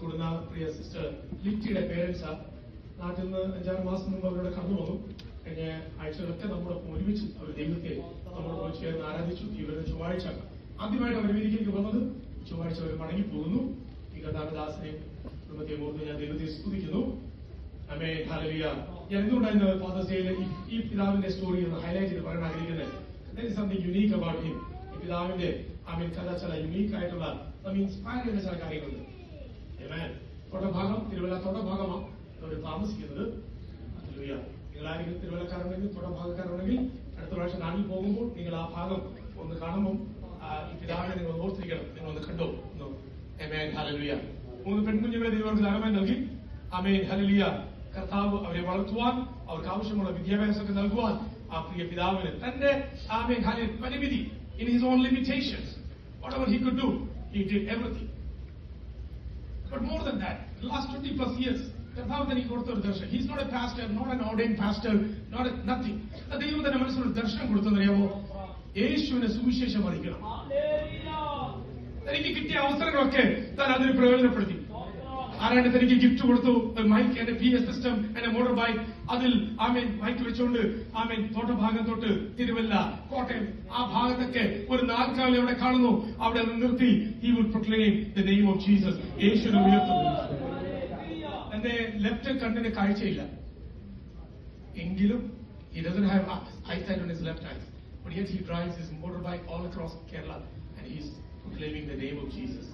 കൂടുന്ന പ്രിയ സിസ്റ്റർ ലിറ്റിയുടെ പേരൻസാ. നാട്ടിൽ നിന്ന് 5-6 മാസം മുമ്പ് അവരുടെ കടന്നു വന്നു. കഴിഞ്ഞ ആഴ്ചകളൊക്കെ നമ്മോടൊപ്പം ഒരുമിച്ച് അവർ ദൈവത്തെ നമ്മോടൊപ്പം ചേർന്ന് ആരാധിച്ചു. ഈ വരുന്ന ചൊവ്വാഴ്ച ആദ്യമായിട്ട് അവർ വേദിയിലേക്ക് വന്നത്. ചൊവ്വാഴ്ച അവർ മടങ്ങിപ്പോകുന്നു. ഈ കഥാദാസനെ കുടുംബത്തെ ഓർത്ത് ഞാൻ ദൈവത്തെ സ്തുതിക്കുന്നു. ആമേൻ, ഹല്ലേലൂയ. ഞാൻ എന്തുകൊണ്ടായിരുന്നു ഫാദേഴ്സ് ഡേയിൽ ഈ പിതാവിന്റെ സ്റ്റോറി ഒന്ന് ഹൈലൈറ്റ് ചെയ്ത് പറയാൻ ആഗ്രഹിക്കുന്നത്? There is something unique about him. ഈ പിതാവിന്റെ കഥ ചില യുണീക്ക് ആയിട്ടുള്ള ഇൻസ്പയർ ചെയ്യുന്ന ചില കാര്യങ്ങളുണ്ട്. തൊട്ടഭാഗം തിരുവല്ല തൊട്ടഭാഗമാണ് അവർ താമസിക്കുന്നത്. ഹല്ലേലൂയ. നിങ്ങളാരെങ്കിലും തിരുവല്ലക്കാരുണ്ടെങ്കിൽ തൊട്ടഭാഗക്കാരുണ്ടെങ്കിൽ അടുത്ത പ്രാവശ്യം നാട്ടിൽ പോകുമ്പോൾ നിങ്ങൾ ആ ഭാഗം ഒന്ന് കാണുമ്പോൾ ഈ പിതാവിനെ നിങ്ങൾ ഓർത്തിരിക്കണം. നിങ്ങൾ ഒന്ന് കണ്ടോ? ആമേൻ, ഹല്ലേലൂയ. 3 പെൺകുഞ്ഞുങ്ങളെ ദൈവർക്ക് ദാനമായി നൽകി. ആമേൻ, ഹല്ലേലൂയ. കർത്താവ് അവരെ വളർത്തുവാൻ അവർക്ക് ആവശ്യമുള്ള വിദ്യാഭ്യാസമൊക്കെ നൽകുവാൻ ആ പ്രിയ പിതാവിന് തന്റെ ആമേൻ ഹല്ലേലൂയ പരിമിതി in his own limitations, whatever he could do, he did everything. But more than that, the last 20+ years, കർത്താവ് തനിക്ക് കൊടുത്തൊരു ദർശനം. He is not a pastor, not an ordained pastor, not a nothing. ദൈവം തന്നെ മനസ്സിലൊരു ദർശനം കൊടുത്തെന്നറിയാമോ? യേശുവിനെ സുവിശേഷം അറിയിക്കണം. തനിക്ക് കിട്ടിയ അവസരങ്ങളൊക്കെ താൻ അതിന് പ്രയോജനപ്പെടുത്തി. ആരാണ്ട് തനിക്ക് ഗിഫ്റ്റ് കൊടുത്തു, മൈക്ക്, എന്റെ PS സിസ്റ്റം, എന്റെ മോട്ടോർ ബൈക്ക്. അതിൽ ആമേൻ മൈക്ക് വെച്ചുകൊണ്ട് ആമേൻ തോട്ടഭാഗം തൊട്ട് തിരുവല്ല, കോട്ടയം ആ ഭാഗത്തൊക്കെ ഒരു നാൽക്കാലം എവിടെ കാണുന്നു അവിടെ നിർത്തി he would proclaim the name of Jesus. യേശുവിനെ ഉയർത്തും. എന്റെ ലെഫ്റ്റ് കണ്ണിന് കാഴ്ചയില്ല എങ്കിലും he doesn't have eyesight on his left eye, but yet he drives his motorbike all across Kerala and he is proclaiming the name of Jesus.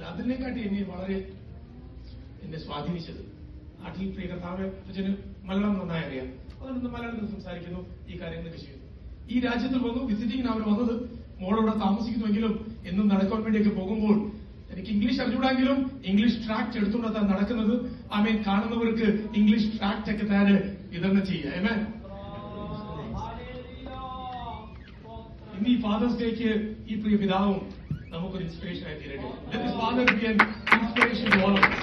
അതിനെക്കാട്ടി എന്നെ സ്വാധീനിച്ചത് നാട്ടിൽ പ്രിയ കർത്താവ് മലയാളം നന്നായി അറിയാം. അതുകൊണ്ട് മലയാളത്തിൽ സംസാരിക്കുന്നു, ഈ കാര്യങ്ങളൊക്കെ ചെയ്യുന്നു. ഈ രാജ്യത്തിൽ വന്നു വിസിറ്റിങ്ങിന് അവർ വന്നത്. മോളവിടെ താമസിക്കുന്നുവെങ്കിലും എന്നും നടക്കാൻ വേണ്ടിയൊക്കെ പോകുമ്പോൾ എനിക്ക് ഇംഗ്ലീഷ് അറിഞ്ഞൂടെങ്കിലും ഇംഗ്ലീഷ് ട്രാക്ട് എടുത്തുകൊണ്ടാണ് നടക്കുന്നത്. ആമേൻ, കാണുന്നവർക്ക് ഇംഗ്ലീഷ് ട്രാക്ട് ഒക്കെ താൻ വിതരണം ചെയ്യുക. ആമേൻ. ഇന്ന് ഈ ഫാദേഴ്സ് ഡേക്ക് ഈ പ്രിയ പിതാവും നമുക്കൊരു ഇൻസ്പിറേഷൻ ആയി തീരട്ടെ. Let this father be an inspiration to all of us.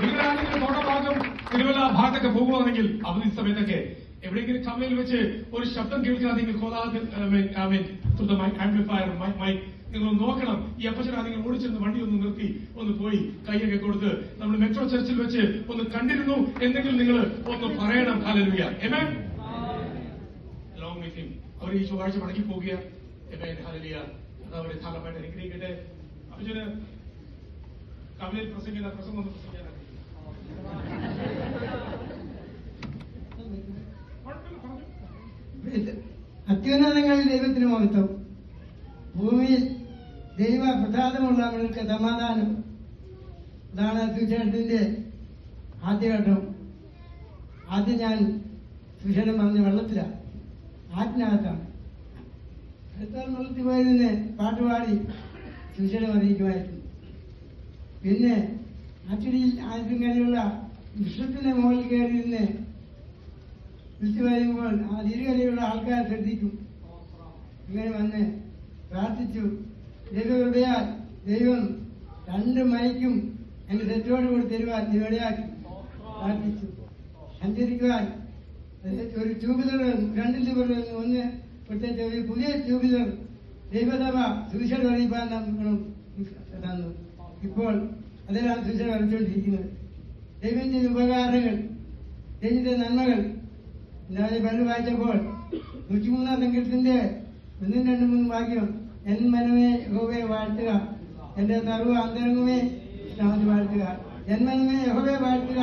നിങ്ങളാണെങ്കിൽ Thottabhagam Thiruvalla ഭാഗത്തൊക്കെ പോകുകയാണെങ്കിൽ അവധി സമയത്തൊക്കെ എവിടെയെങ്കിലും കമ്മയിൽ വെച്ച് ഒരു ശബ്ദം കേൾക്കാതെ ആംപ്ലിഫയർ മൈക്ക് നിങ്ങൾ നോക്കണം. ഈ അപ്പച്ചനാ നിങ്ങൾ ഓടിച്ചിരുന്ന് വണ്ടി ഒന്ന് നിർത്തി ഒന്ന് പോയി കൈയൊക്കെ കൊടുത്ത് നമ്മൾ മെട്രോ ചർച്ചിൽ വെച്ച് ഒന്ന് കണ്ടിരുന്നു എന്തെങ്കിലും നിങ്ങൾ ഒന്ന് പറയണം. Hallelujah. Amen. Along with him അവർ ഈ ചൊവ്വാഴ്ച മടങ്ങി പോകുക. ആമേൻ, ഹല്ലേലൂയ. അവരെ ധാരാളമായിട്ട് അനുഗ്രഹിക്കട്ടെ. അപ്പച്ചന് കമലിൽ പ്രസംഗിക്കുന്ന പ്രസംഗം ഒന്ന് പ്രസംഗിക്കാൻ അത്യുന്നതങ്ങളിൽ ദൈവത്തിന് മഹത്വം, ഭൂമിയിൽ ദൈവ പ്രസാദമുള്ളവർക്ക് സമാധാനം. ഇതാണ് സുവിശേഷത്തിന്റെ ആദ്യഘട്ടം. ആദ്യം ഞാൻ സുവിശേഷം പറഞ്ഞ വെള്ളത്തിലാണ്, ആറ്റിനകത്താണ്. അടുത്ത വെള്ളത്തിൽ പോയി നിന്ന് പാട്ടുപാടി സുവിശേഷം അറിയിക്കുമായിരുന്നു. പിന്നെ ആറ്റിടിയിൽ ആറ്റിൻകരയുള്ള വൃക്ഷത്തിന്റെ മുകളിൽ കയറിയിരുന്ന് വിളിച്ചു പറയുമ്പോൾ ആ ഇരുകരയുള്ള ആൾക്കാർ ശ്രദ്ധിക്കും. ഇങ്ങനെ വന്ന് പ്രാർത്ഥിച്ചു. ദൈവകൃപയാൽ ദൈവം 2 മൈക്കും എന്റെ തെറ്റോട് കൂടി തരുവാൻ ഇവിടെയാക്കി പ്രാർത്ഥിച്ചു. സഞ്ചരിക്കുവാൻ ഒരു ട്യൂബിലർ 2 ലിവറിൽ ഒന്ന് കൊടുത്തിട്ട് ഒരു പുതിയ ട്യൂബിലർ ദൈവസഭ സുവിശേഷം അറിയിപ്പാൻ തന്നു. ഇപ്പോൾ അതിലാണ് സുവിശേഷം അറിയിച്ചുകൊണ്ടിരിക്കുന്നത്. ദൈവത്തിന്റെ ഉപകാരങ്ങൾ, ദൈവത്തിന്റെ നന്മകൾ ഇന്നലെ പണ്ട് വായിച്ചപ്പോൾ 103-ാം സങ്കീർത്തനത്തിന്റെ 1-2-3 വാക്യം, എൻ മനമേ യഹോവയെ വാഴ്ത്തുക, എന്റെ സർവ്വ അന്തരംഗമേ നാമത്തെ വാഴ്ത്തുക. എൻ മനമേ യഹോവയെ വാഴ്ത്തുക,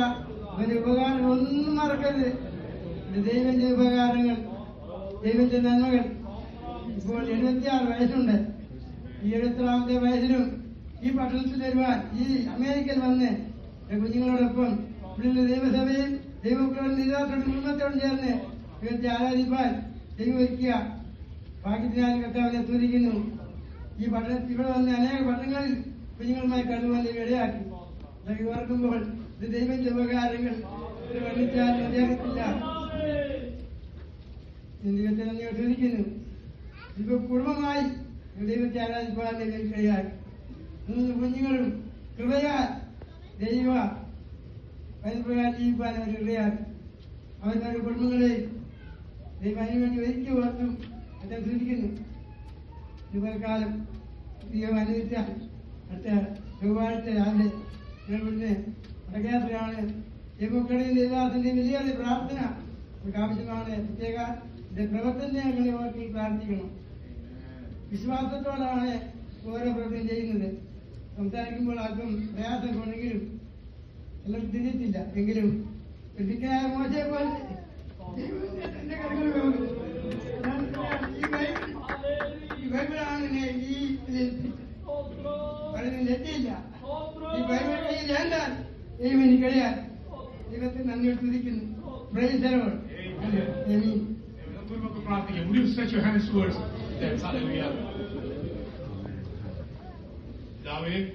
അവന്റെ ഉപകാരങ്ങൾ ഒന്നും മറക്കരുത്. ദൈവന്റെ ഉപകാരങ്ങൾ, ദൈവത്തിന്റെ നന്മകൾ. ഇപ്പോൾ 76 വയസ്സുണ്ട്. ഈ 76-ാമത്തെ വയസ്സിലും ഈ പട്ടണത്തിൽ വരുവാൻ, ഈ അമേരിക്കയിൽ വന്ന് കുഞ്ഞുങ്ങളോടൊപ്പം ഇവിടുത്തെ ദൈവസഭയും ദൈവക്കളുടെ നേതാക്കളുടെ കുടുംബത്തോടും ചേർന്ന് ദൈവത്തെ ആരാധിപ്പാൻ ദൈവം ഒരുക്കിയ ഭാഗ്യത്തിനായി കർത്താവിനെ സ്തുതിക്കുന്നു. ഈ പട്ടണത്തിൽ ഇവിടെ വന്ന് അനേക പട്ടണങ്ങളിൽ കുഞ്ഞുങ്ങളുമായി കണ്ടുപോകാൻ ദൈവം ഇടയാക്കി. അതൊക്കെ ഓർക്കുമ്പോൾ ഇത് ദൈവത്തിന്റെ ഉപകാരങ്ങൾ വർണ്ണിച്ചാൽ മതിയാകത്തില്ല. ദൈവത്തെ നന്ദി സ്തുതിക്കുന്നു. ഇപ്പൊ കുടുംബമായി ദൈവത്തെ ആരാധിപ്പാൻ ദൈവം ഇടയാക്കി. 3 കുഞ്ഞുങ്ങളും കൃപയാൽ ദൈവ പരിപ്രകാരം ജീവിപ്പാൻ അവർ ഇടയാക്കി. അവരുടെ കുടുംബങ്ങളെ ദൈവം അതിനുവേണ്ടി ഒരിക്കൽ ഓർത്തും അദ്ദേഹം ശ്രദ്ധിക്കുന്നു. ഇതുപോലെക്കാലം ദൈവം അനുവദിച്ചാൽ അടുത്ത ചൊവ്വാഴ്ച രാവിലെ ഇവിടുന്ന് വടക്കേത്രയാണ് ദൈവക്കളിയും ദൈവദാസന്റെയും വലിയൊരു പ്രാർത്ഥന നമുക്ക് ആവശ്യമാണ്. പ്രത്യേക പ്രവർത്തനങ്ങളെ ഓർത്തി പ്രാർത്ഥിക്കണം. വിശ്വാസത്തോടാണ് ഓരോ പ്രവർത്തനം ചെയ്യുന്നത്. സംസാരിക്കുമ്പോൾ അല്പം പ്രയാസമാണെങ്കിലും എല്ലാം തിരിച്ചില്ല എങ്കിലും പ്രതിജ്ഞായ മോശയെ പോലെ എന്റെ കരങ്ങൾ പോകുന്നത്. ഈ ബൈബിളാണ് എന്നെ ഈ അതിന് ലജ്ജയില്ല. ഈ ബൈബിൾ കയ്യിൽ വേണ്ടാൽ ദൈവം എനിക്കറിയാൻ ദൈവത്തെ നന്ദി തുതിക്കുന്നു. Praise the Lord. Amen. Would you stretch your hands towards them? Hallelujah. David.